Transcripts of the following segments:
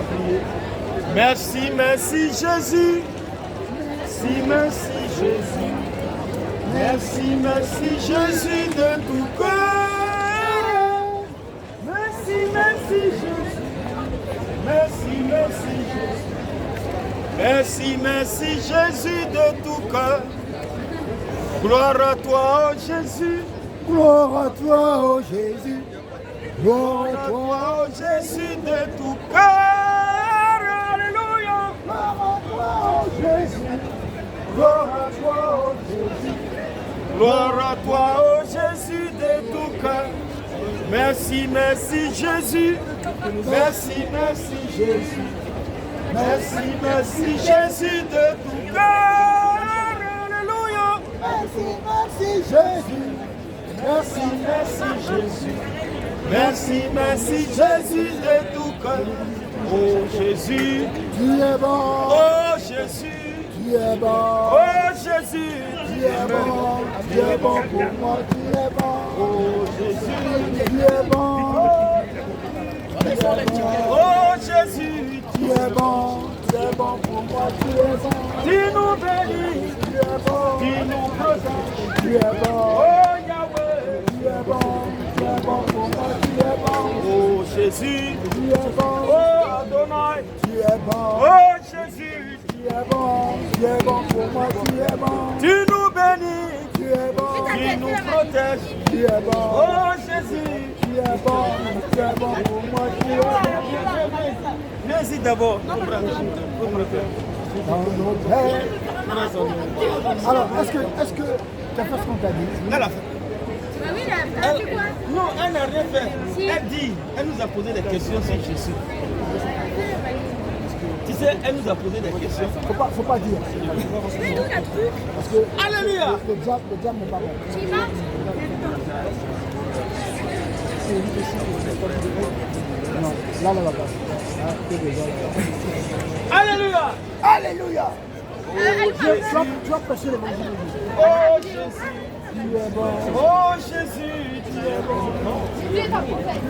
va prier. Merci, merci Jésus. Merci, merci Jésus. Merci, merci Jésus de tout cœur. Merci, merci Jésus. Merci, merci Jésus. Merci, merci Jésus de tout cœur. Gloire à toi, oh Jésus. Gloire à toi, oh Jésus. Gloire à toi, oh Jésus de tout cœur. Alléluia. Gloire à toi, oh Jésus. Gloire à toi, oh Jésus. Gloire à toi, oh Jésus de tout cœur. Merci, merci Jésus. Merci, merci Jésus. Merci, merci Jésus de tout cœur. Alléluia. Merci, merci Jésus. Merci, merci Jésus. Merci, merci Jésus de tout cœur. Oh Jésus. Tu es bon. Oh Jésus. Tu es bon. Oh Jésus. Tu es bon. Tu es bon pour moi. Tu es bon. Oh Jésus. Tu es bon. Oh Jésus. Tu es bon. Tu es bon pour moi. Tu es bon. Tu nous bénis. Tu es bon. Tu nous protèges. Tu es bon. Oh Yahweh. Tu es bon. Tu es bon pour moi. Tu es bon. Oh Jésus. Tu es bon. Oh Adonai. Tu es bon. Oh Jésus. Tu es bon. Tu es bon pour moi. Tu es bon. Tu nous bénis. Tu es bon. Tu nous protèges. Tu es bon. Oh Jésus. Tu es bon. Tu es bon pour moi. Tu es bon. Viens ici d'abord. Dans nos pères. Alors, est-ce que tu as fait ce qu'on t'a dit? Elle a fait. Oui, elle a fait quoi? Non, elle n'a rien fait. Elle dit, elle nous a posé des questions sur Jésus. Tu sais, elle nous a posé des questions. Faut pas dire. Mais nous, la truc, Parce que Alléluia. le diable n'est pas bon. tu vas. Non, là, là, là. Ah, c'est déjà là. Alléluia. Alléluia. Elle va. Tu vas prêcher l'évangile. Oh Jésus. Tu es bon. Oh Jésus, tu es bon. Tu es pas prophète.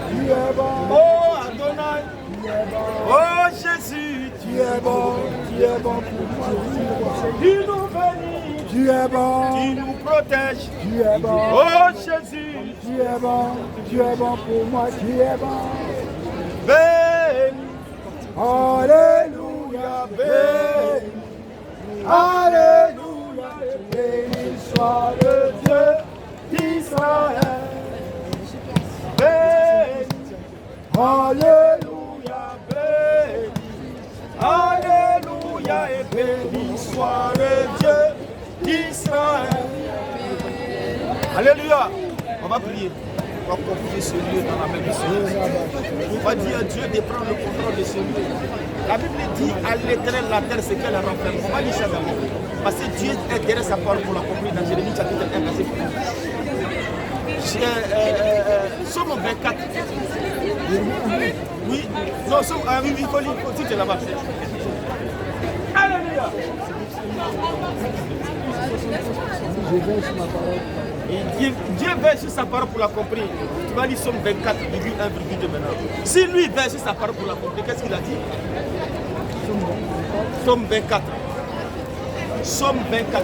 Tu es bon. Oh Adonai. Tu es bon. Oh Jésus, Tu es bon. Tu es bon pour moi. tu nous bénis. Tu es bon. Tu nous protèges. Tu es bon. Oh Jésus, Tu es bon. Tu es bon pour moi. Tu es bon. béni. Alléluia. Béni. Alléluia. Béni soit le Dieu d'Israël. Béni. Alléluia. Béni. Alléluia et béni soit le Dieu d'Israël. Alléluia. On va prier. On va confier ce lieu dans la main du Seigneur. On va dire à Dieu de prendre le contrôle de ce lieu. La Bible dit à l'Éternel la terre c'est qu'elle renferme. On va lire ça d'abord. Parce que Dieu est derrière sa parole pour l'accomplir dans Jérémie chapitre 1 verset 1. Somme 24. Oui, non, oui, il faut lire, si tu es là-bas. Alléluia. Je vais sur ma parole. Et Dieu veille sur sa parole pour l'accomplir. Tu vas lire Somme 24, virgule 1, virgule 2 maintenant. Si lui veille sur sa parole pour l'accomplir, qu'est-ce qu'il a dit? Somme 24. Somme 24.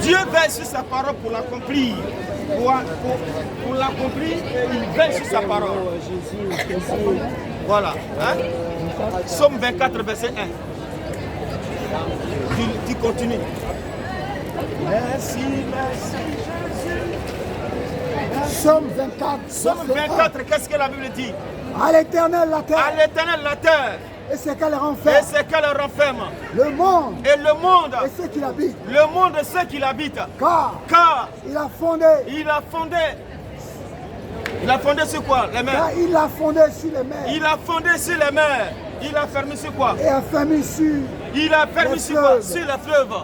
Dieu veille sur sa parole pour l'accomplir. Pour l'accomplir, il veille sur sa parole. Voilà. Hein? Somme 24, verset 1. Tu continues. Merci, merci Jésus. Somme 24. Somme 24, qu'est-ce que la Bible dit? À l'Éternel la À terre l'Éternel la terre et ce qu'elle et renferme. ce qu'elle renferme. Le monde Et le monde, et ceux qui l'habitent. le monde et ceux qui l'habitent. Car il a fondé. Il a fondé sur quoi? Les mers. Car il a fondé sur les mers. Il a fondé sur les mers. Il a fermé sur quoi? Et a fermé sur. Il a fermé les sur quoi? fleuves. Sur les fleuves.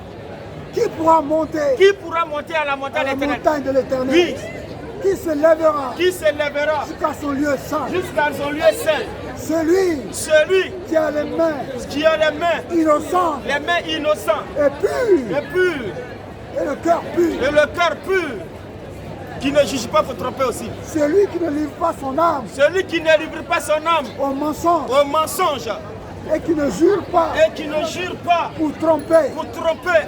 Qui pourra monter Qui pourra monter à la à montagne la éternelle? montagne de l'Éternel? Oui. Qui se lèvera Qui s'élèvera jusqu'à son lieu saint? jusqu'à son lieu saint? Celui qui a les mains qui a les mains innocentes innocentes et pures et pures et le cœur pur. et le cœur pur. Qui ne juge pas pour tromper aussi. Celui qui ne livre pas son âme Celui qui ne livre pas son âme au mensonge au mensonge et qui ne jure pas et qui ne jure pas pour tromper, pour tromper,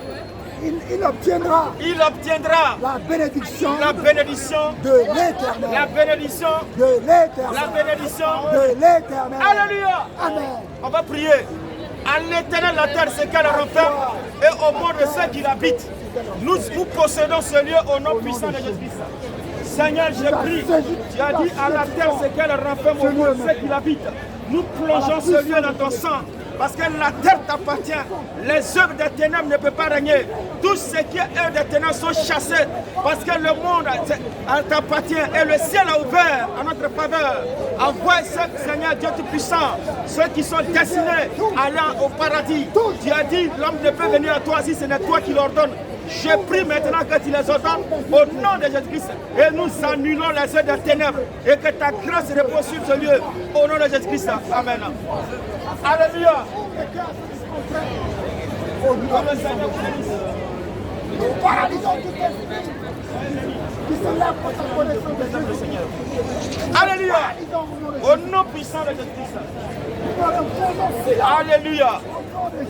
il obtiendra il obtiendra la bénédiction la bénédiction, de l'Éternel. la bénédiction, De l'Éternel. la bénédiction. De l'Éternel. Alléluia. Amen. On va prier. À l'Éternel, la terre, c'est qu'elle renferme, et au monde de ceux qui l'habitent. Nous possédons ce lieu au nom puissant de Jésus-Christ. Seigneur, je prie. Tu as dit à la terre, c'est qu'elle renferme au monde de ceux qui l'habitent. Nous plongeons ce lieu dans ton sang. Parce que la terre t'appartient. Les œuvres des ténèbres ne peuvent pas régner. Tout ce qui est œuvres des ténèbres sont chassés. Parce que le monde t'appartient. Et le ciel a ouvert en notre faveur. Envoie ce Seigneur Dieu Tout-Puissant. Ceux qui sont destinés à aller au paradis. Tu as dit, l'homme ne peut venir à toi si ce n'est toi qui l'ordonne. Je prie maintenant que tu les ordonnes au nom de Jésus-Christ. Et nous annulons les œuvres des ténèbres. Et que ta grâce repose sur ce lieu. Au nom de Jésus-Christ. Amen. Alléluia. Nous paralysons tout esprit qui se lève pour sa connaissance de Jésus. Alléluia. Au nom puissant de Jésus-Christ. Alléluia.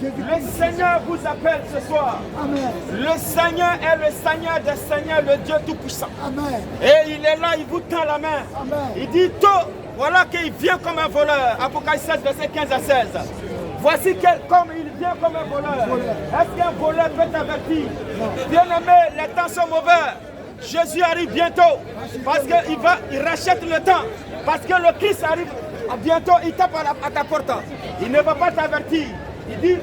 Le Seigneur vous appelle ce soir. Amen. Le Seigneur est le Seigneur des Seigneurs, le Dieu Tout-Puissant. Amen. Et il est là, il vous tend la main. Amen. Il dit tôt, voilà qu'il vient comme un voleur. Apocalypse 16, verset 15 à 16. Voici comme il vient comme un voleur. Est-ce qu'un voleur peut t'avertir? Bien-aimé, les temps sont mauvais. Jésus arrive bientôt. Parce qu'il rachète le temps. Parce que le Christ arrive bientôt, il tape à ta porte. Il ne va pas t'avertir. Il dit...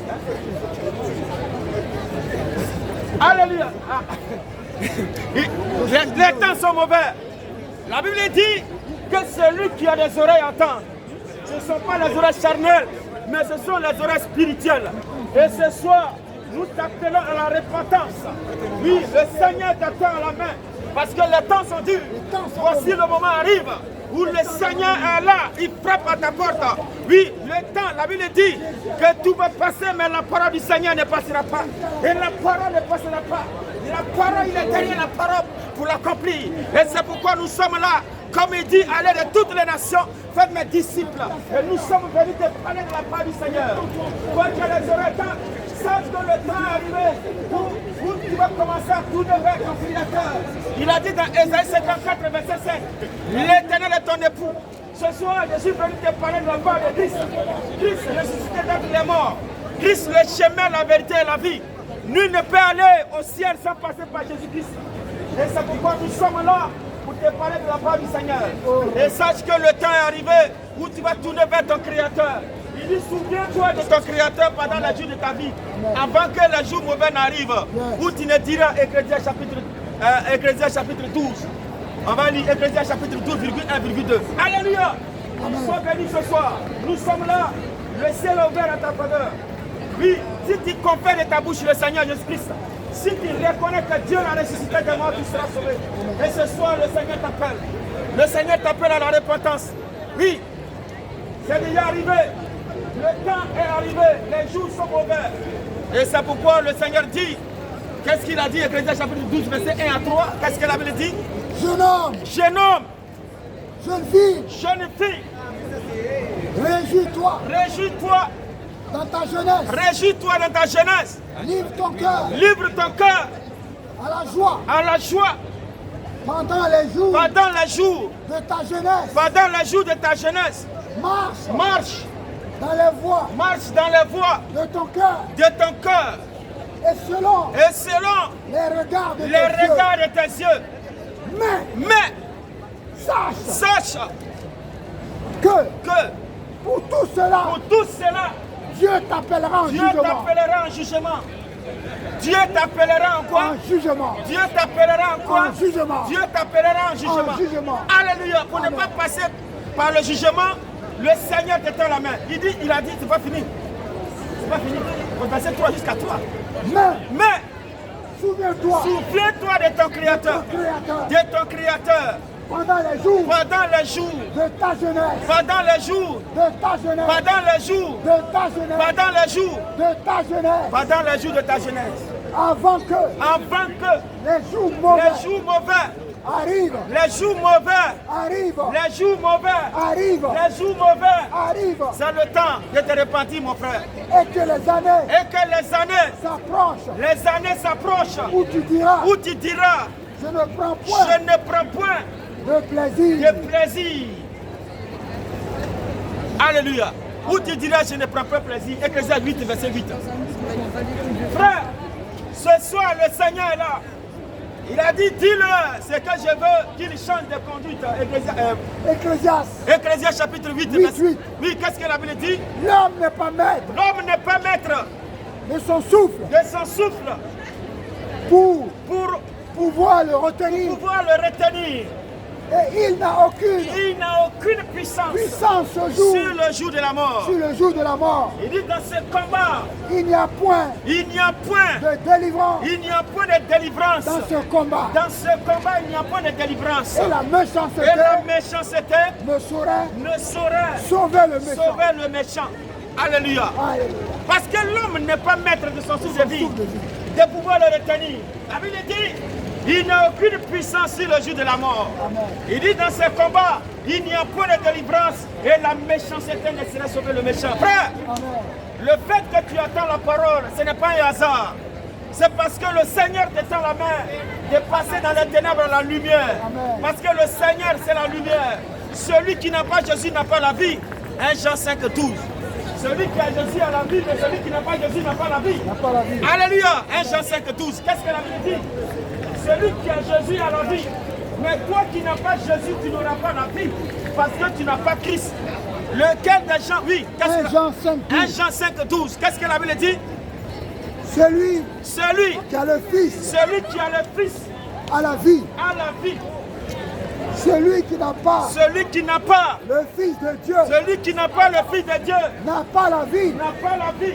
Alléluia. Les temps sont mauvais. La Bible dit que celui qui a des oreilles entend. Ce ne sont pas les oreilles charnelles, mais ce sont les oreilles spirituelles. Et ce soir, nous t'appelons à la repentance. Oui, le Seigneur t'attend à la main. Parce que les temps sont durs. Voici le moment arrive où le Seigneur est là, il frappe à ta porte. Oui, le temps, la Bible dit que tout va passer, mais la parole du Seigneur ne passera pas. Et la parole ne passera pas. La parole, il est derrière la parole pour l'accomplir. Et c'est pourquoi nous sommes là. Comme il dit, allez de toutes les nations, faites mes disciples. Et nous sommes venus te parler de la parole du Seigneur. Toi qui as les oreilles, sache que le temps est arrivé où tu vas commencer à tourner vers ton Créateur. Il a dit dans Ésaïe 54, verset 5, l'Éternel est ton époux. Ce soir, je suis venu te parler de la parole de Christ. Christ ressuscité d'entre les morts. Christ, le chemin, la vérité et la vie. Nul ne peut aller au ciel sans passer par Jésus-Christ. Et c'est pourquoi nous sommes là pour te parler de la parole du Seigneur. Et sache que le temps est arrivé où tu vas tourner vers ton Créateur. Il dit, souviens-toi de ton Créateur pendant les jours de ta vie, avant que les jours mauvais n'arrivent, où tu ne diras Ecclésias chapitre 12. On va lire Ecclésias chapitre 12, 1,2. Alléluia. Sois béni ce soir. Nous sommes là. Le ciel est ouvert à ta faveur. Oui, si tu confères de ta bouche le Seigneur Jésus-Christ, si tu reconnais que Dieu l'a ressuscité de mort, tu seras sauvé. Et ce soir, le Seigneur t'appelle. Le Seigneur t'appelle à la repentance. Oui, c'est déjà arrivé. Le temps est arrivé. Les jours sont mauvais. Et c'est pourquoi le Seigneur dit, qu'est-ce qu'il a dit, Ecclésias chapitre 12, verset 1 à 3, qu'est-ce que la Bible dit? Jeune homme, jeune homme, jeune fille, réjouis-toi. Réjouis-toi dans ta jeunesse. Réjouis-toi dans ta jeunesse. Livre ton cœur. Livre ton cœur. À la joie. À la joie. Pendant les jours. Pendant les jours. De ta jeunesse. Pendant les jours de ta jeunesse. Marche. Marche. Dans les voies. Marche dans les voies. De ton cœur. De ton cœur. Et selon. Les regards de tes yeux. Mais. Sache. Que. Pour tout cela. Dieu t'appellera en jugement. Dieu t'appellera en quoi? En jugement. Dieu t'appellera en quoi? En jugement. Dieu t'appellera en jugement. En jugement. Alléluia. Pour ne pas passer par le jugement, le Seigneur te tend la main. Il a dit, c'est pas fini. C'est pas fini. On va passer 3 jusqu'à 3. Mais souviens-toi de ton Créateur. De ton Créateur. Pendant les jours de ta jeunesse. Pendant les jours de ta jeunesse. Pendant les jours de ta jeunesse. Pendant les jours de ta jeunesse. Pendant les jours de ta jeunesse. Avant que les jours mauvais arrive, les jours mauvais, arrive, les jours mauvais, arrive, les jours mauvais. arrive, C'est le temps de te repentir, mon frère. et que les années Et que les années s'approchent, où tu diras, où tu diras, je ne prends point je ne prends point de plaisir. de plaisir. Alléluia. Où tu diras, je ne prends pas plaisir. Ecclésiaste 8, verset 8. Frère, ce soir, le Seigneur est là. Il a dit, dis-leur ce que je veux qu'il change de conduite. Ecclésiaste chapitre 8, verset 8. Oui, qu'est-ce que la Bible dit? L'homme n'est pas maître L'homme n'est pas maître de son souffle de son souffle pour pour pouvoir le retenir. pouvoir le retenir. Et il n'a aucune puissance puissance sur le jour de la mort. sur le jour de la mort. Il dit dans ce combat, Il n'y a point il n'y a point de délivrance de délivrance. dans ce combat. Dans ce combat, il n'y a point de délivrance. Et la méchanceté Et la méchanceté ne ne saurait sauver le méchant. sauver le méchant. Alléluia. Alléluia. Parce que l'homme n'est pas maître de son souffle de vie, Souffle de vie. de pouvoir le retenir. La Bible dit, il n'a aucune puissance sur le jour de la mort. Amen. Il dit dans ce combat, il n'y a point de délivrance et la méchanceté ne sera sauver le méchant. Frère, Amen. le fait que tu attends la parole, ce n'est pas un hasard. C'est parce que le Seigneur te tend la main de passer dans les ténèbres à la lumière. Amen. Parce que le Seigneur, c'est la lumière. Celui qui n'a pas Jésus n'a pas la vie. 1 Jean 5, 12. Celui qui a Jésus a la vie, mais celui qui n'a pas Jésus n'a pas la vie. N'a pas la vie. Alléluia. 1 Jean 5, 12. Qu'est-ce que la Bible dit? Celui qui a Jésus a la vie. Mais toi qui n'as pas Jésus, tu n'auras pas la vie. Parce que tu n'as pas Christ. Lequel des gens? Oui. 1 Jean 5, 1 Jean 5, 12. Qu'est-ce que la Bible dit? Celui Celui qui a le Fils qui a le Fils a la vie. a la vie. Celui qui n'a pas Celui qui n'a pas, le Fils de Dieu celui qui n'a pas le Fils de Dieu n'a pas la vie. n'a pas la vie.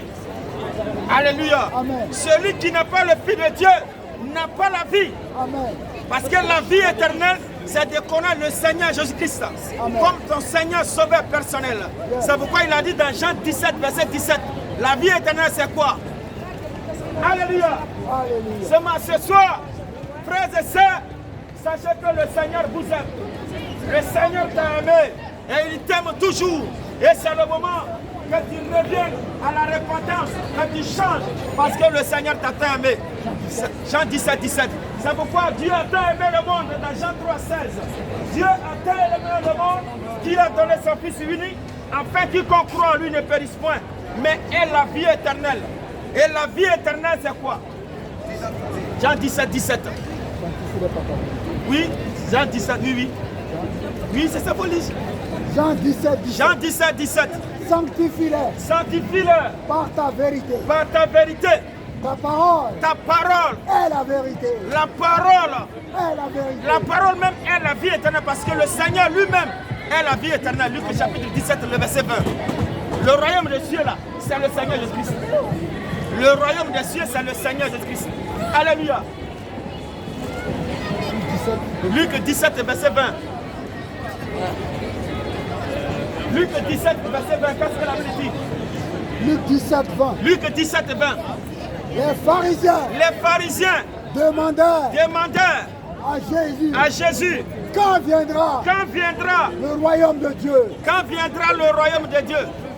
Alléluia. Amen. Celui qui n'a pas le Fils de Dieu n'a pas la vie. Amen. Parce que la vie éternelle, c'est de connaître le Seigneur Jésus-Christ Amen. comme ton Seigneur sauveur personnel. Yes. C'est pourquoi il a dit dans Jean 17, verset 17, la vie éternelle c'est quoi? Alléluia. Alléluia. Ce soir, frères et sœurs, sachez que le Seigneur vous aime. Le Seigneur t'a aimé et il t'aime toujours. Et c'est le moment que tu reviennes à la repentance, que tu changes parce que le Seigneur t'a tant aimé. Jean 17, 17. C'est pourquoi Dieu a tant aimé le monde dans Jean 3, 16. Dieu a tant aimé le monde qu'il a donné son Fils unique afin quiconque croit en lui ne périsse point, mais ait la vie éternelle. Et la vie éternelle, c'est quoi? Jean 17, 17. Oui, Jean 17, oui, oui. Oui, c'est ça, police. Jean 17, 17. Jean 17, 17. Sanctifie-les Sanctifie-le par ta vérité. par ta vérité. Ta parole Ta parole, est la vérité. la parole, Est la vérité. la parole même est la vie éternelle parce que le Seigneur lui-même est la vie éternelle. Luc chapitre 17, le verset 20. Le royaume des cieux là, c'est le Seigneur Jésus-Christ. Le royaume des cieux, c'est le Seigneur Jésus-Christ. Alléluia. Luc 17, verset 20. Luc 17, verset 20, qu'est-ce que la Bible dit? Luc 17, 20. Luc 17, 20. Les pharisiens demandèrent à Jésus quand viendra le royaume de Dieu. Quand viendra le royaume de Dieu?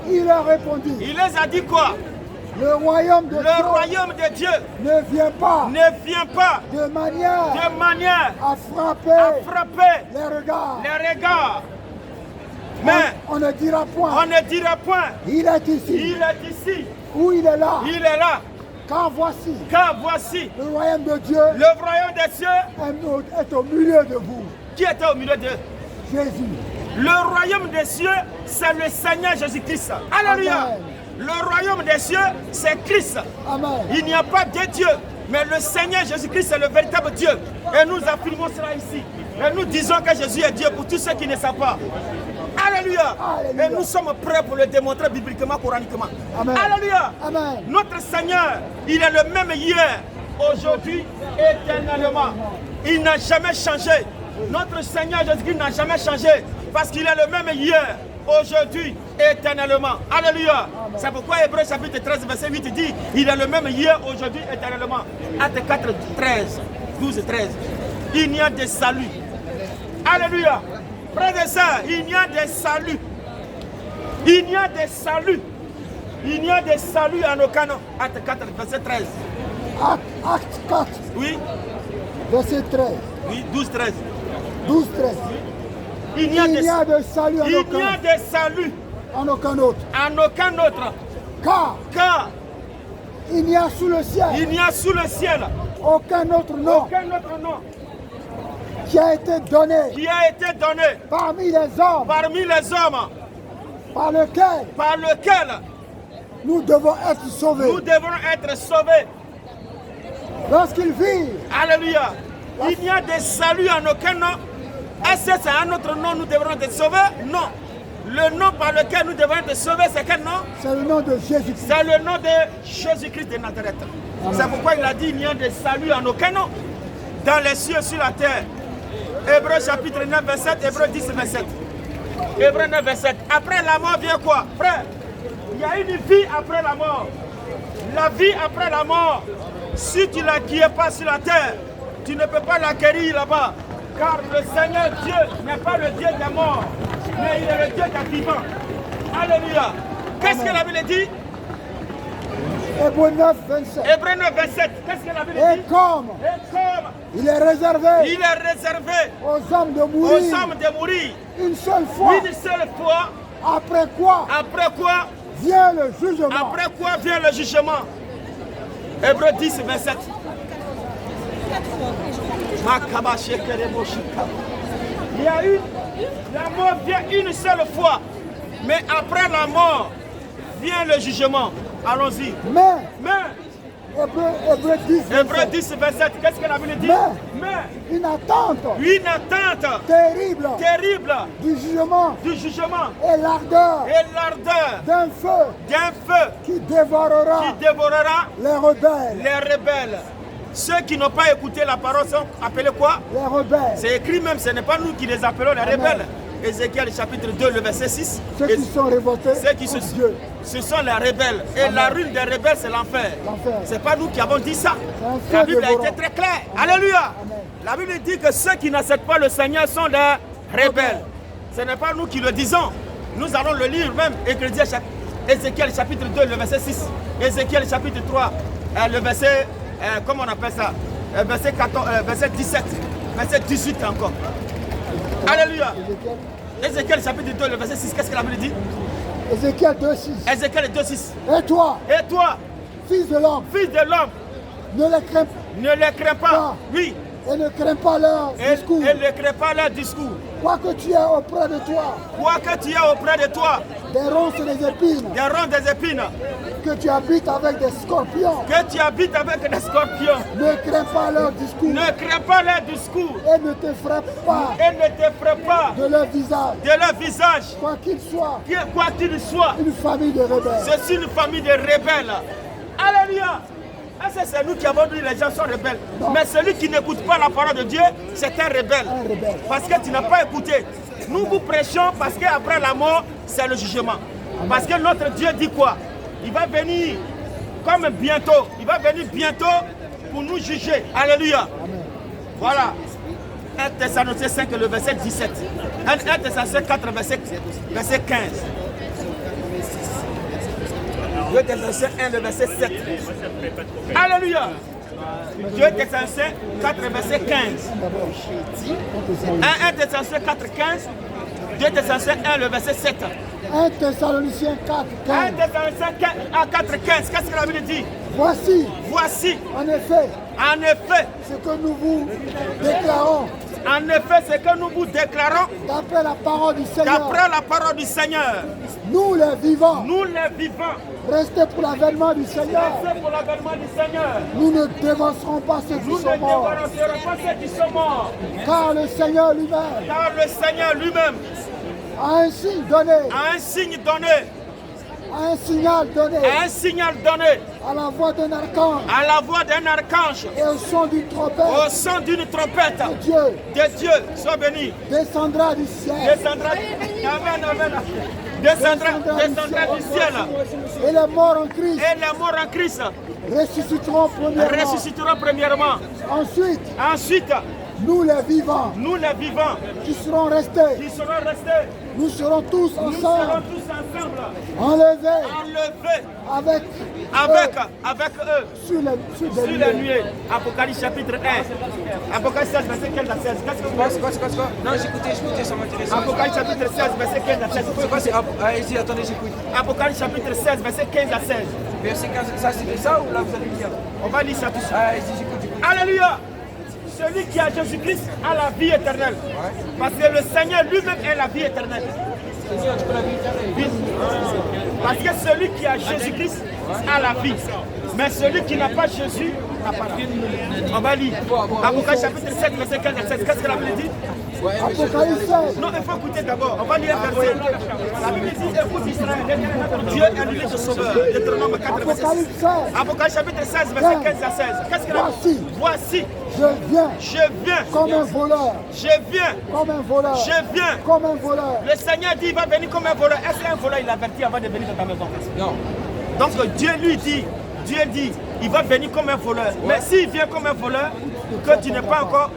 Il leur répondit, Il les a dit quoi? le royaume de Dieu ne vient pas de manière à frapper les regards. les regards. Mais On ne dira point, il est ici, est ici, ou il est là, il est là. car voici, Le le royaume de Dieu royaume des cieux est au milieu de vous. qui était au milieu d'eux? Jésus. Le royaume des cieux, c'est le Seigneur Jésus-Christ. Alléluia. Amen. Le royaume des cieux, c'est Christ. Amen. Il n'y a pas de Dieu, mais le Seigneur Jésus-Christ, c'est le véritable Dieu. Et nous affirmons cela ici. Et nous disons que Jésus est Dieu pour tous ceux qui ne savent pas. Alléluia. Alléluia. Et nous sommes prêts pour le démontrer bibliquement, coraniquement. Amen. Alléluia. Amen. Notre Seigneur, il est le même hier, aujourd'hui, éternellement. Il n'a jamais changé. Notre Seigneur Jésus-Christ n'a jamais changé parce qu'il est le même hier, aujourd'hui, éternellement. Alléluia. C'est pourquoi Hébreux chapitre 13, verset 8 dit, il est le même hier, aujourd'hui, éternellement. Actes 4, 13, 12 et 13. Il n'y a de salut Alléluia. Frères et sœurs, il y a des saluts. Il y a des saluts. Il y a des saluts en aucun nom. Acte 4, verset 13. Acte 4, Oui, verset 13. oui, 12, 13. 12, 13. Il y a des salut il y a des saluts en aucun autre. en aucun autre. Car il n'y a sous le ciel il n'y a sous le ciel aucun autre nom aucun autre nom qui a été donné parmi les hommes par lequel nous devons être sauvés. Nous devons être sauvés. Lorsqu'ils vivent, Alléluia. Il n'y a des saluts en aucun nom. Est-ce que c'est un autre nom nous devrons être sauvés? Non. Le nom par lequel nous devons être sauvés, c'est quel nom? c'est le nom de Jésus-Christ. C'est le nom de Jésus-Christ de Nazareth. C'est pourquoi il a dit il n'y a de salut en aucun nom. Dans les cieux, sur la terre. Hébreux chapitre 9, 27, Hébreux 10, 27. Hébreux 9, 27. Après la mort vient quoi? Frère, il y a une vie après la mort. La vie après la mort, si tu ne l'acquiers pas sur la terre, tu ne peux pas l'acquérir là-bas. Car le Seigneur Dieu n'est pas le Dieu des morts, mais il est le Dieu des vivants. Alléluia. Qu'est-ce que la Bible dit? Hébreux 9, 27. Hébreux 9, 27. Qu'est-ce que la Bible dit? Et comme il est réservé aux hommes de mourir une seule fois, après quoi vient le jugement. Hébreux 10, 27. Il y a la mort vient une seule fois, mais après la mort vient le jugement. Allons-y. Mais Hébreux 10, 27, qu'est-ce que la Bible dit? Mais une attente terrible du jugement et l'ardeur d'un feu qui dévorera les rebelles. Ceux qui n'ont pas écouté la parole sont appelés quoi? Les rebelles. C'est écrit même, ce n'est pas nous qui les appelons les rebelles. Ézéchiel chapitre 2, le verset 6. Ceux qui sont révoltés contre Dieu. Ce sont les rebelles. Et la ruine des rebelles, c'est l'enfer. Ce n'est pas nous qui avons dit ça. La Bible a été très claire. Alléluia. La Bible dit que ceux qui n'acceptent pas le Seigneur sont des rebelles. Ce n'est pas nous qui le disons. Nous allons le lire même. Ézéchiel chapitre 2, le verset 6. Ézéchiel chapitre 3, le verset, comment on appelle ça? Verset 14, verset 17. Verset 18 encore. Alléluia. Ézéchiel chapitre 2, le verset 6, qu'est-ce que la Bible dit? Ézéchiel 2,6. Ézéchiel 2,6. Et toi, fils de l'homme, ne les crains pas. Oui. Et ne crains pas leur discours. Et ne crains pas leur discours. Quoi que tu aies auprès de toi. Des ronces et des épines. Que tu habites avec des scorpions. Ne crains pas leur discours. Et ne t'effraie pas. De leur visage. Quoi qu'il soit. Une famille de rebelles. C'est une famille de rebelles. Alléluia. C'est nous qui avons dit que les gens sont rebelles. Non. Mais celui qui n'écoute pas la parole de Dieu, c'est un rebelle. Parce que tu n'as pas écouté. Nous vous prêchons parce qu'après la mort, c'est le jugement. Amen. Parce que notre Dieu dit quoi? Il va venir comme bientôt. Il va venir bientôt pour nous juger. Alléluia. Amen. Voilà. 1 Thessaloniciens 5, le verset 17. 1 Thessaloniciens 4, verset 15. 2 Thessaloniciens 1, le verset 7. Alléluia. 2 Thessaloniciens 4, verset 15. 1 Thessaloniciens 4, 15. 2 Thessaloniciens 1, le verset 7. 1 Thessaloniciens 4, 15. 1 Thessaloniciens 4, 15. Qu'est-ce que la Bible dit? Voici. En effet. Ce que nous vous déclarons. D'après la parole du Seigneur. Nous les vivants. Restez pour l'avènement du Seigneur. Nous ne dévancerons pas ceux qui sont morts. Car le Seigneur lui-même a un signe donné. Un signal donné. À la voix d'un archange. Et au son d'une trompette. De Dieu. Sois béni. Descendra du ciel. Descendra du ciel. Et les morts en Christ ressusciteront premièrement. Ensuite, nous les vivants, qui seront restés, nous serons tous ensemble, enlevés avec eux sur les nuées. Apocalypse chapitre 1. Apocalypse 16, verset 15 à 16. Qu'est-ce que vous pensez? Non, j'écoutais, ça m'intéresse. Apocalypse chapitre 16, verset 15 à 16. C'est quoi, c'est allez-y, attendez, j'écoute. Apocalypse chapitre 16, verset 15 à 16. Verset 15, ça c'est ça ou là vous allez lire? On va lire ça tout de suite. Allez-y, j'écoute. Alléluia! Celui qui a Jésus-Christ a la vie éternelle. Parce que le Seigneur lui-même est la vie éternelle. Seigneur, tu peux la vie éternelle. Oui. Parce que celui qui a Jésus-Christ a la vie. Mais celui qui n'a pas Jésus n'a pas la vie. On va lire. Apocalypse chapitre 7, verset 15 à 16. Qu'est-ce que la Bible dit? Apocalypse 16. Non, il faut écouter d'abord. On va lire un verset. La Bible dit, écoute Israël, Dieu est l'unique de sauveur. Deutéronome 4, verset 6. Apocalypse chapitre 16, verset 15 à 16. Qu'est-ce que la Bible dit? Voici. Je viens comme un voleur. Je viens comme un voleur. Je viens comme un voleur. Le Seigneur dit, il va venir comme un voleur. Est-ce qu'un voleur, il avertit avant de venir dans ta maison? Non. Donc Dieu lui dit, il va venir comme un voleur. Mais s'il vient comme un voleur, que tu n'es pas encore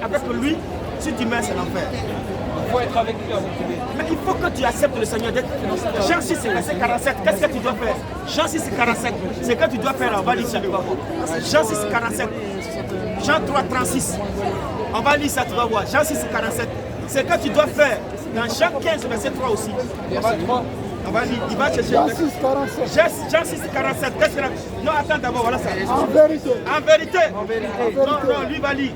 avec lui, si tu meurs, c'est l'enfer. Il faut être avec lui avant de venir. Mais il faut que tu acceptes le Seigneur d'être. Jean 6, verset 47, qu'est-ce que tu dois faire? Jean 6, 47, c'est que tu dois faire, on va lire ça. Jean 6, 47, Jean 3, 36, on va lire ça, tu vas voir. Jean 6, 47, c'est que tu dois faire dans Jean 15, verset 3 aussi. Verset 3. On va lire, il va chercher. Jean 6, 47. Jean 6, 47, qu'est-ce que la... Non, attends d'abord, voilà ça. En vérité. En vérité. Non, lui va lire.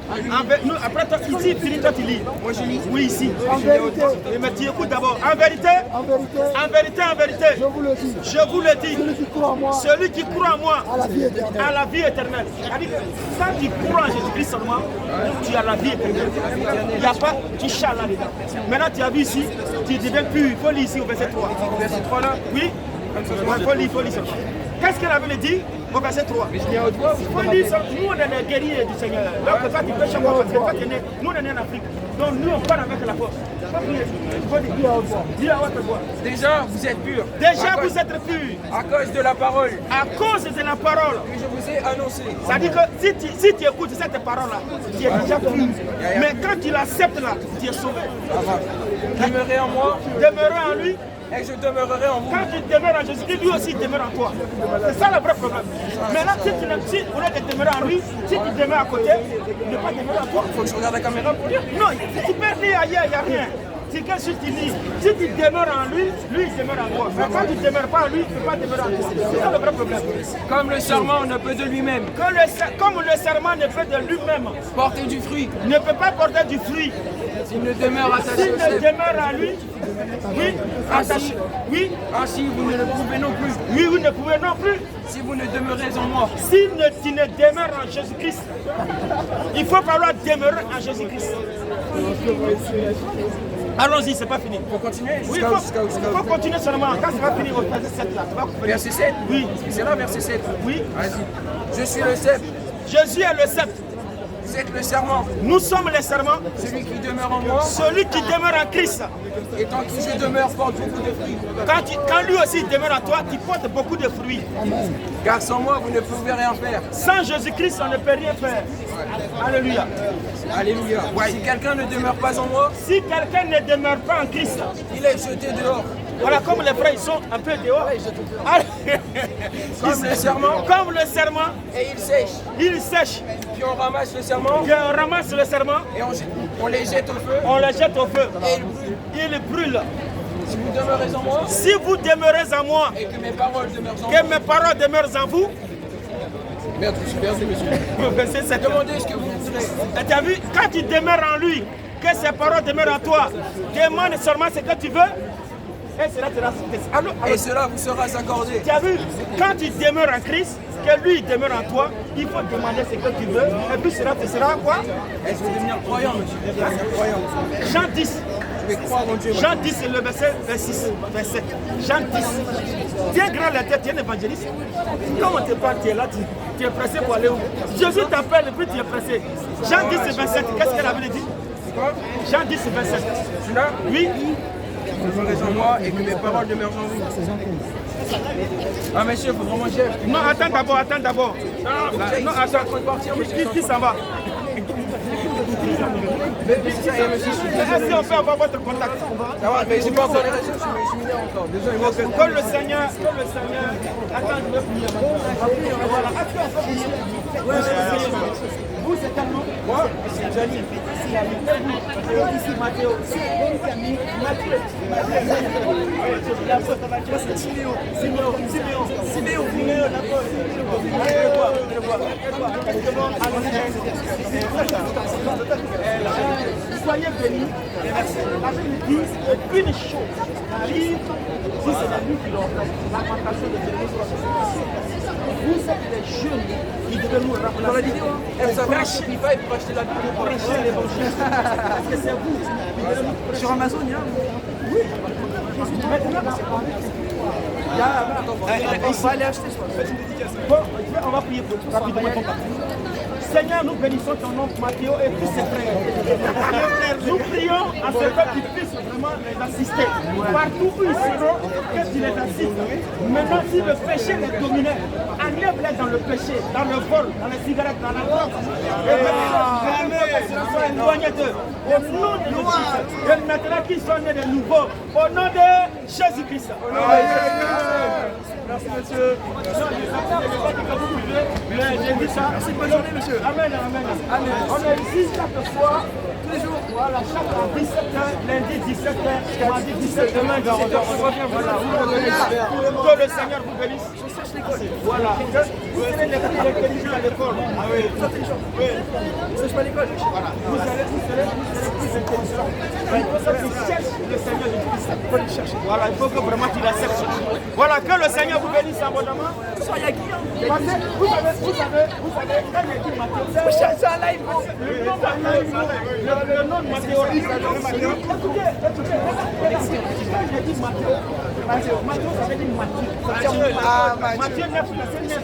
Nous, après toi, ici, finis, toi tu lis. Moi je lis. Oui, ici. En vérité. Mais tu écoutes d'abord. En vérité. En vérité. En vérité, en vérité. Je vous le dis. Je vous le dis. Celui qui croit en moi. Celui qui croit en moi. A la vie éternelle. A la vie éternelle. C'est-à-dire que quand tu crois en Jésus-Christ seulement, tu as la vie éternelle. Il n'y a pas, tu chales là-dedans. Maintenant, tu as vu ici, tu deviens pur. Il faut lire ici au verset 3. Verset 3 là. Oui. Il faut lire, Qu'est-ce que la Bible dit au verset 3? Il faut lire ça. Nous, on est les guerriers du Seigneur. Donc, quand tu pêches en moi, parce que toi, tu es né. Nous, on est nés en Afrique. Donc, nous, on parle avec la force. Il faut dire à haute voix. Déjà, vous êtes purs. Déjà, vous êtes purs. À cause de la parole. À cause de la parole. Que je vous ai annoncé. Ça dit que si tu écoutes cette parole-là, tu es déjà pur. Mais quand tu l'acceptes là, tu es sauvé. Demeurez en moi. Demeurez en lui. Et je demeurerai en vous. Quand tu demeures en Jésus, lui aussi demeure en toi. C'est ça le vrai problème. Maintenant, si au lieu de demeurer en lui, si tu demeures à côté, il ne pas demeurer en toi. Il faut que je regarde la caméra pour lire. Non, tu peux lire ailleurs, il n'y a rien. C'est que si tu lis, si tu demeures en lui, lui il demeure en toi. Mais quand tu ne demeures pas en lui, tu ne peux pas demeurer en toi. C'est ça le vrai problème. Comme le serment ne peut de lui-même. Comme le serment ne peut de lui-même porter du fruit. Ne peut pas porter du fruit. S'il ne demeure attaché S'il au cep. ne demeure en lui, oui, attaché. Oui. Ainsi vous ne le pouvez non plus. Oui, vous ne pouvez non plus. Si vous ne demeurez en moi. Si tu ne demeures en Jésus-Christ, il faut falloir demeurer en Jésus-Christ. Allons-y, c'est pas fini. Il faut continuer Oui, il faut continuer seulement. Quand ça va finir au verset 7 là, tu vas couper. Verset 7. Oui. C'est là, verset 7. Oui. Vas-y. Je suis le cep. Jésus est le sceptre. Vous êtes le serment. Nous sommes les serments. Celui qui demeure en moi. Celui qui demeure en Christ. Et tant que je demeure, porte beaucoup de fruits. Quand lui aussi demeure en toi, tu portes beaucoup de fruits. Amen. Car sans moi, vous ne pouvez rien faire. Sans Jésus-Christ, on ne peut rien faire. Alléluia. Alléluia. Si quelqu'un ne demeure pas en moi, si quelqu'un ne demeure pas en Christ, il est jeté dehors. Voilà, comme les frères, ils sont un peu dehors. Comme le serment. Comme le serment. Et il sèche. Il sèche. Puis on ramasse le serment. Puis on ramasse le serment. Et on les jette au feu. On les jette au feu. Et il brûle. Si vous demeurez en moi. Si vous demeurez en moi. Et que mes paroles demeurent en vous. Que mes paroles demeurent en vous. Merde, je suis perdu, monsieur. Demandez ce que vous voudrez. Tu as vu, quand tu demeures en lui, que ses paroles demeurent en toi, demande seulement ce que tu veux. Et cela vous sera accordé. Tu as vu, quand tu demeures en Christ, que lui demeure en toi, il faut demander ce que tu veux. Et puis cela te sera quoi? Et je vais devenir croyant, monsieur. Croyant. Jean 10. Je vais croire en Dieu. Jean 10, c'est le verset 26, 27. Jean 10. Tu es grand lecteur, tu es un évangéliste. Quand on te parle, tu es là, tu es pressé pour aller où? Jésus t'appelle et puis tu es pressé. Jean 10, 27. Qu'est-ce que la Bible dit? Jean 10, 27. Tu l'as? Oui. Demeurez en moi et que mes paroles demeurent en vous. Ah monsieur, il faut vraiment chef. Non, attends d'abord. Non, attends. Qui s'en va? Est-ce qu'on peut avoir votre contact? Ça va, mais j'ai pas encore les réseaux, je suis mineur encore. Désolé, moi, Que le Seigneur. Attends, je vais prier. Voilà. Est-ce qu'on peut prier? Vous, c'est quel nom? Moi, c'est Johnny. Ici, Mathéo. Soyez bénis. La Bible dit une chose arrive si c'est la nuit qui l'ordonne. L'augmentation de Jésus. Vous êtes des jeunes qui devez nous rappeler. dans la vidéo, elle s'appelle Shopify pour acheter la Bible. Pour prêcher l'évangile. Parce que c'est vous qui devez nous prêcher. Sur Amazon, il y a. Oui. Maintenant, On va aller acheter, je pense. bon, on va prier pour tout rapidement. Seigneur, nous bénissons ton nom, Mathéo et tous ses frères. Nous prions à ce que tu puisses vraiment les assister. Partout où ils seront, que tu les assistes. Maintenant, si le péché les dominait, enlève-les dans le péché, dans le vol, dans les cigarettes, dans la drogue. Et soit éloigné d'eux. Au nom de Jésus. Et maintenant qu'ils sont nés de nouveau. Au nom de Jésus-Christ. Merci, monsieur. J'ai vu ça. Merci, bonne journée, monsieur. Amen, amen. On est ici chaque fois, tous les jours. Voilà, chaque 17h, lundi 17h, mardi 17h, demain 17h. Voilà, que le Seigneur vous bénisse. Je cherche l'école. Voilà, vous serez les plus intelligents à l'école. Ah oui, vous intelligents. Oui. Je cherche pas l'école. Voilà, vous serez plus intelligents. Il faut que tu cherches le Seigneur de Christ. Il faut le chercher. Voilà, il faut que vraiment tu la cherches. Voilà, que le Seigneur vous bénisse abondamment. Soyez qui? Vous savez, quand il a dit Matthieu, vous cherchez un live. Le nom de Matthieu, écoutez, j'ai dit Matthieu, ça veut dire Matthieu 9, c'est 9.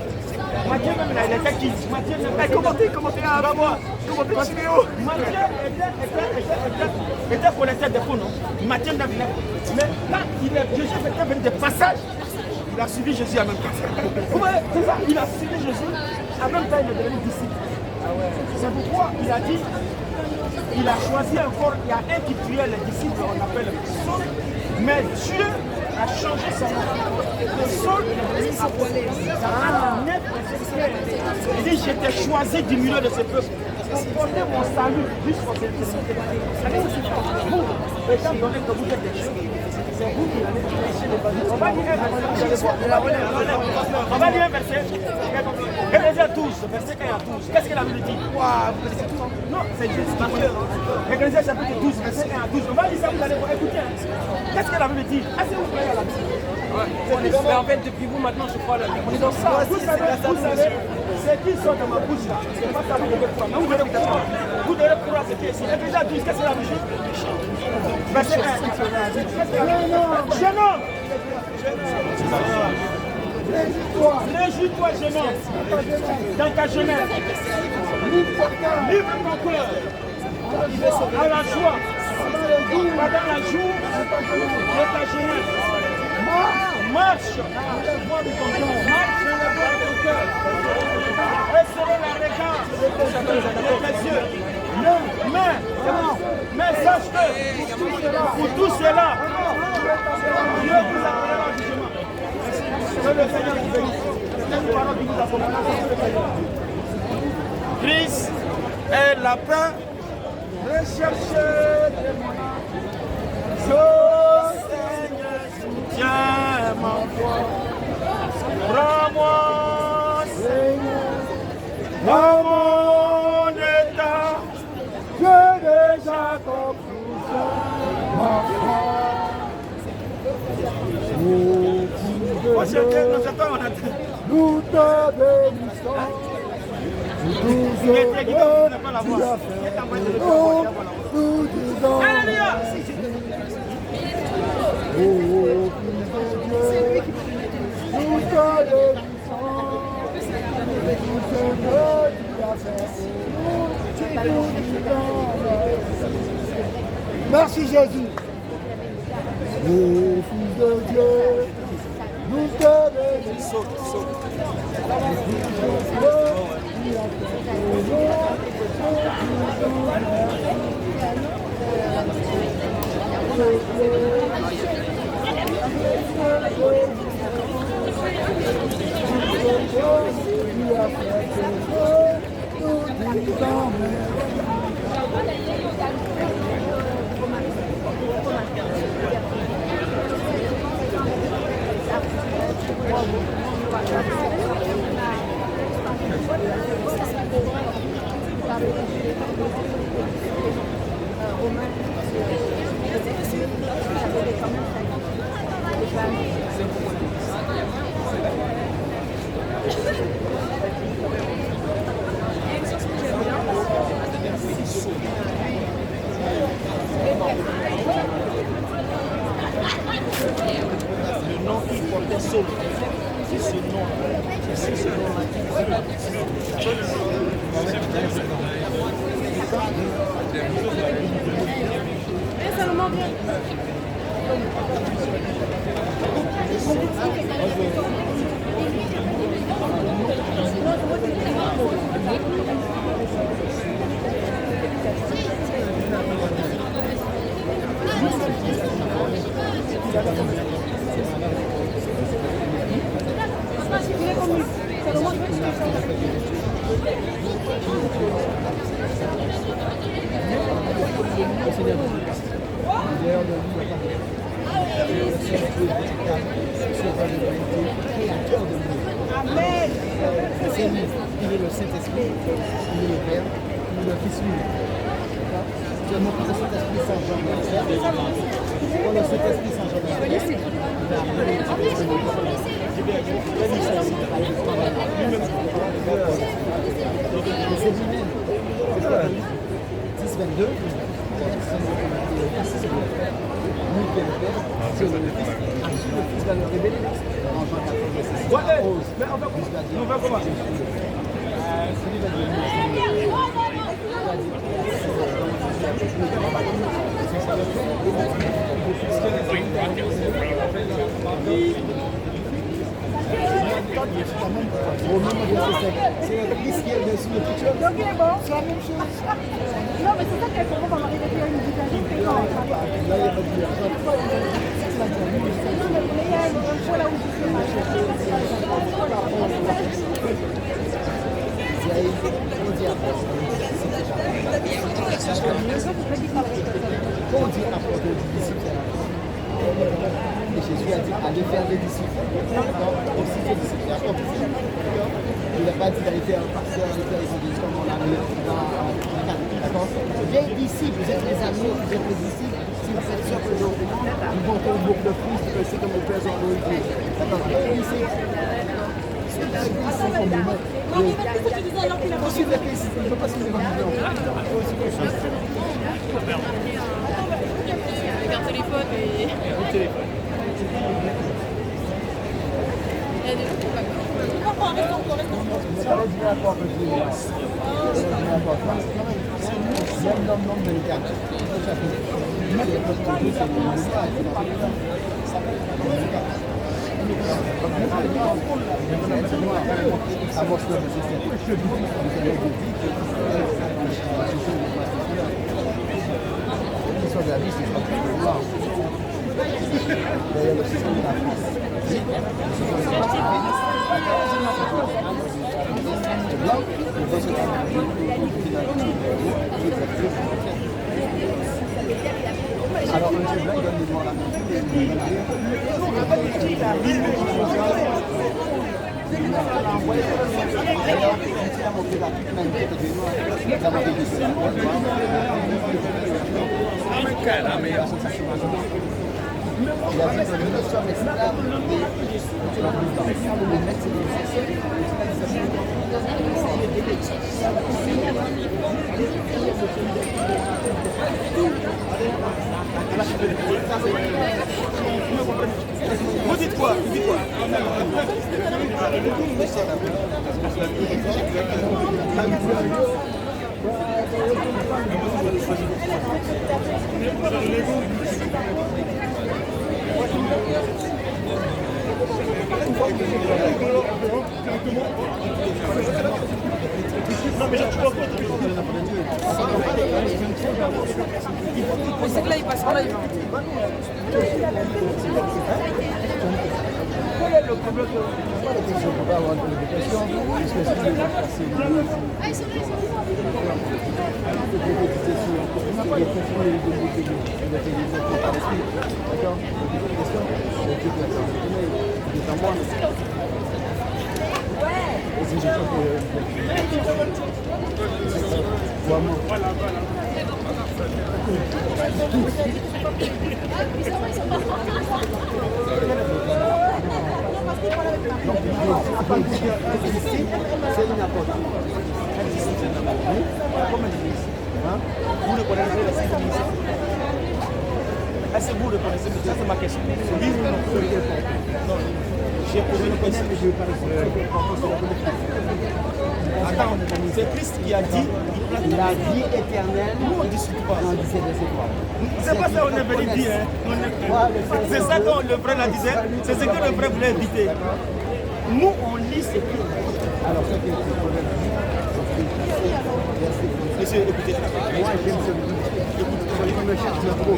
Matthieu même, il était qui? Matthieu 9. Commentez, va voir. Matthieu était collecteur de fonds, non? Matthieu 9, mais quand Jésus était venu de passage, il a suivi Jésus en même temps. C'est ça, il a suivi Jésus, en même temps il est devenu disciple. C'est pourquoi il a dit, il a choisi encore, il y a un qui tuait les disciples, on appelle Saul, mais Dieu a changé son nom. Saul est devenu appelé. Ça a un net. Il dit, j'étais choisi du milieu de ce peuple. Pour porter mon salut jusqu'au célébrité. Vous, étant donné que vous êtes des choses, c'est vous qui allez prêcher les bâtiments. On va lire un verset. On va lire un verset. Éphésiens 12, verset 1 à 12. Qu'est-ce que la Bible dit? Non, c'est juste Matthieu. Éphésiens chapitre 12, verset 1 à 12. On va lire ça, vous allez voir. Écoutez. Qu'est-ce que la Bible dit? Est-ce que vous croyez à la Bible? Mais en fait, depuis vous, maintenant, je crois à la Bible. On est dans ça. Vous savez, c'est qui sort de ma bouche là. C'est pas ça que vous devez croire. Mais vous devez croire. Vous devez croire ce qui est ici. Éphésiens 12, qu'est-ce que la Bible dit? Verset 1. Jeune homme. Réjouis-toi, jeune homme, dans ta jeunesse. Livre ton cœur à la joie pendant la jour de ta jeunesse. Marche dans le bois de ton cœur. Marche dans le bois de ton cœur. Et selon la regard de tes yeux. Mais sache que pour tout cela, Dieu vous appellera au jugement. Que le Seigneur vous bénisse. C'est une parole qui nous accompagne. Christ est la paix. Recherchez de mon âme. Seigneur, soutiens ma foi. Prends-moi, Seigneur, dans mon état. Que déjà compris ma foi. Nous te bénissons. Nous disons Alléluia. Nous te bénissons. Merci Jésus. Ô Fils de Dieu, nous te bénissons. Le nom qu'il portait Saul, c'est ce nom. C'est ce nom-là. Amen. Il est le Saint-Esprit, il est le Père, il est le Fils unique. Tu as montré le Saint-Esprit sans Jean de pour le Saint-Esprit sans Jean de c'est lui-même. 10-22. Lui qui est le Père, c'est le Fils. Ensuite, le Fils va le révéler. En Jean 14, mais on va comment? C'est Christ qui est dessus le futur. Donc il est bon. C'est la même chose. Non, mais c'est ça qu'il faut qu'on arrive à dire une dizaine de Là, il n'y a pas de dire. C'est la même chose. Et Jésus a dit allez faire des disciples. Aussi des disciples. Il n'a pas dit d'aller faire un pasteur, d'aller faire des églises comme on a mis d'accord. Les disciples, vous êtes les amis, vous êtes les disciples. Si vous êtes sûr que ils vont faire beaucoup de fruits, c'est comme le Père Jean-Louis. D'accord. Les disciples. Regarde téléphone et... Alors, un Dieu blanc, donne-moi la il a dit que nous sommes esclaves Vous dites quoi? Vous dites quoi? Mais c'est que là, il passe par là, il va. Quel est le problème que... Je ne peux pas avoir une communication, puisque si je veux passer Ah, ils sont là, ils sont là. d'accord? C'est une apporte. Vous reconnaissez la sécurité? Est-ce que vous reconnaissez? Ça, c'est ma question. Oui ou non? J'ai posé une question. Attends, c'est Christ qui a dit la vie éternelle. Nous, on ne discute pas. Non, c'est quoi? C'est pas ça qu'on est venu dire. Hein. C'est ça que le frère la disait. C'est ce que le frère voulait éviter. Nous, on lit ce que... Alors, ça, c'est le problème. Monsieur, écoutez. Moi, j'aime ce livre.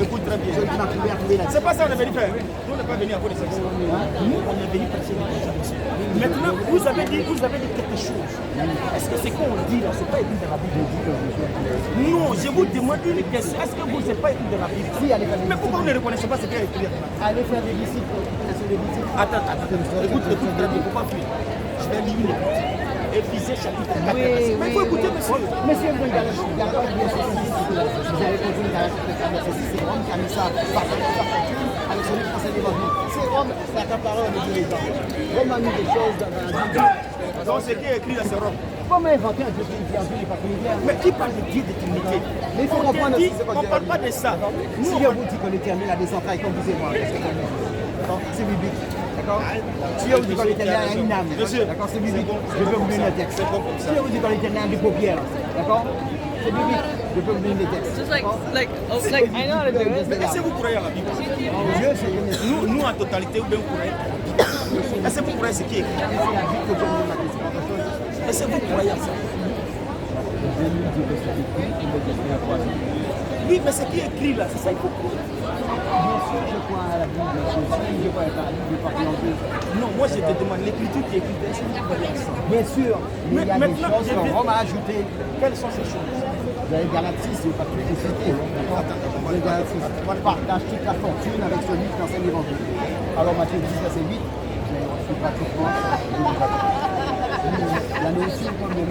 Écoute très bien. C'est pas ça qu'on est venu faire. Nous, on n'est pas venu à cause de ça. Nous, on est venu passer une conversation. Maintenant, vous avez dit quelque chose. Est-ce que c'est qu'on dit là, c'est pas écrit dans la Bible? Non, je vous demande une question. Est-ce que vous n'êtes pas écrit dans la Bible? Si, allez faire des Mais pourquoi vous ne reconnaissez pas ce qu'il y a écrit? Allez faire des disciples. Attends. Écoute très bien, il ne faut pas fuir. Je vais lire. Éphésiens chapitre 4. Oui, mais il faut écouter, monsieur. Monsieur, vous avez continué à c'est Rome qui a mis ça par avec celui qui enseigne l'évangile. C'est Rome, c'est la parole de Dieu. Rome a mis des choses dans la Bible. Donc ce qui est écrit là, c'est Rome. Comment inventer un Dieu qui est en Dieu n'est pas trinitaire? Mais qui parle de Dieu de Trinité? Mais il faut comprendre aussi ce qu'on dit. On ne parle pas de ça. Si je vous dis que l'Éternel a des entrailles comme vous et moi, qu'est-ce que ça veut dire? C'est biblique. D'accord? Si je vous dis que l'Éternel a une âme, d'accord? C'est biblique. Je peux vous donner le texte. Si je vous dis que l'Éternel a des paupières, d'accord? C'est biblique. Je peux vous donner les textes. Just like I know how to do it. Mais est-ce que vous croyez à la Bible? Dieu, c'est Nous, en totalité, ou bien vous croyez? Est-ce que vous croyez ce qui est écrit? Est-ce que vous croyez à ça? Oui, mais ce qui est écrit là, c'est ça qu'il faut croire. Bien sûr, je crois à la Bible, je crois à la Bible, je crois à Dieu. Non, moi je te demande l'écriture qui est écrite, est-ce que vous croyez à ça? Bien sûr, mais il y a des choses qu'on Rome a ajoutées. Quelles sont ces choses? Vous avez Galatie, c'est pas tout cité. Vous avez Galatie, partage toute la fortune avec celui qui enseigne l'évangile. Alors Matthieu 10, verset 8, je ne suis pas tout France. La nourriture comme le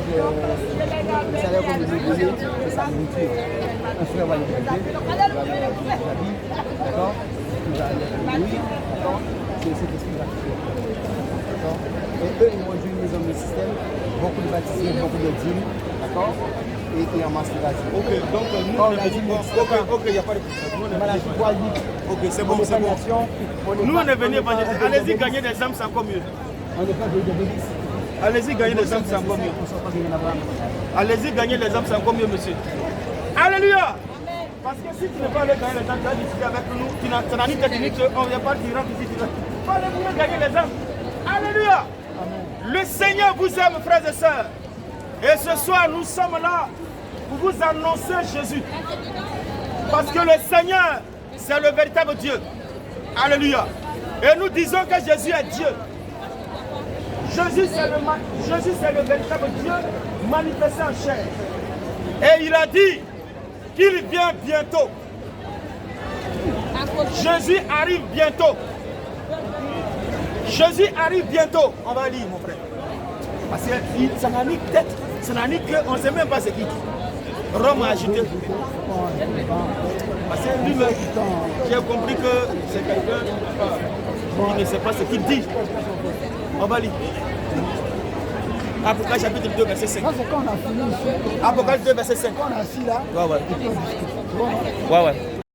salaire comme le ouvrier, c'est sa nourriture. Un frère va l'écouter, il va la Bible, d'accord? Il va le nourrir, d'accord? C'est ce qu'il va faire. D'accord? Et eux, ils vont jouer une maison de système, beaucoup de baptisés, beaucoup de dîmes, d'accord? Et en masturbation. Ok, donc nous on a dit, ok, il n'y a pas de problème. Ok, c'est bon, c'est bon. Nous on est venus évangéliser. Allez-y gagner des âmes, c'est encore mieux. On n'est pas venu de l'église. Allez-y gagner des âmes, c'est encore mieux. Allez-y gagner des âmes, c'est encore mieux, monsieur. Alléluia! Parce que si tu ne peux pas aller gagner les âmes, tu vas discuter avec nous, tu n'as ni technique, on ne vient pas te rendre ici. Tu vas aller vous gagner les âmes. Alléluia! Le Seigneur vous aime, frères et sœurs. Et ce soir, nous sommes là pour vous annoncer Jésus. Parce que le Seigneur, c'est le véritable Dieu. Alléluia. Et nous disons que Jésus est Dieu. Jésus, c'est le véritable Dieu manifesté en chair. Et il a dit qu'il vient bientôt. Jésus arrive bientôt. Jésus arrive bientôt. On va lire, mon frère. Parce que ça n'a ni tête, ça n'a ni queue, on ne sait même pas ce qu'il dit. Rome a agité. Parce que lui-même, j'ai compris que c'est quelqu'un qui ne sait pas ce qu'il dit. On va lire. Apocalypse chapitre 2, verset 5. C'est quand on a fini ici. Apocalypse 2, verset 5. On a assis là. Ouais.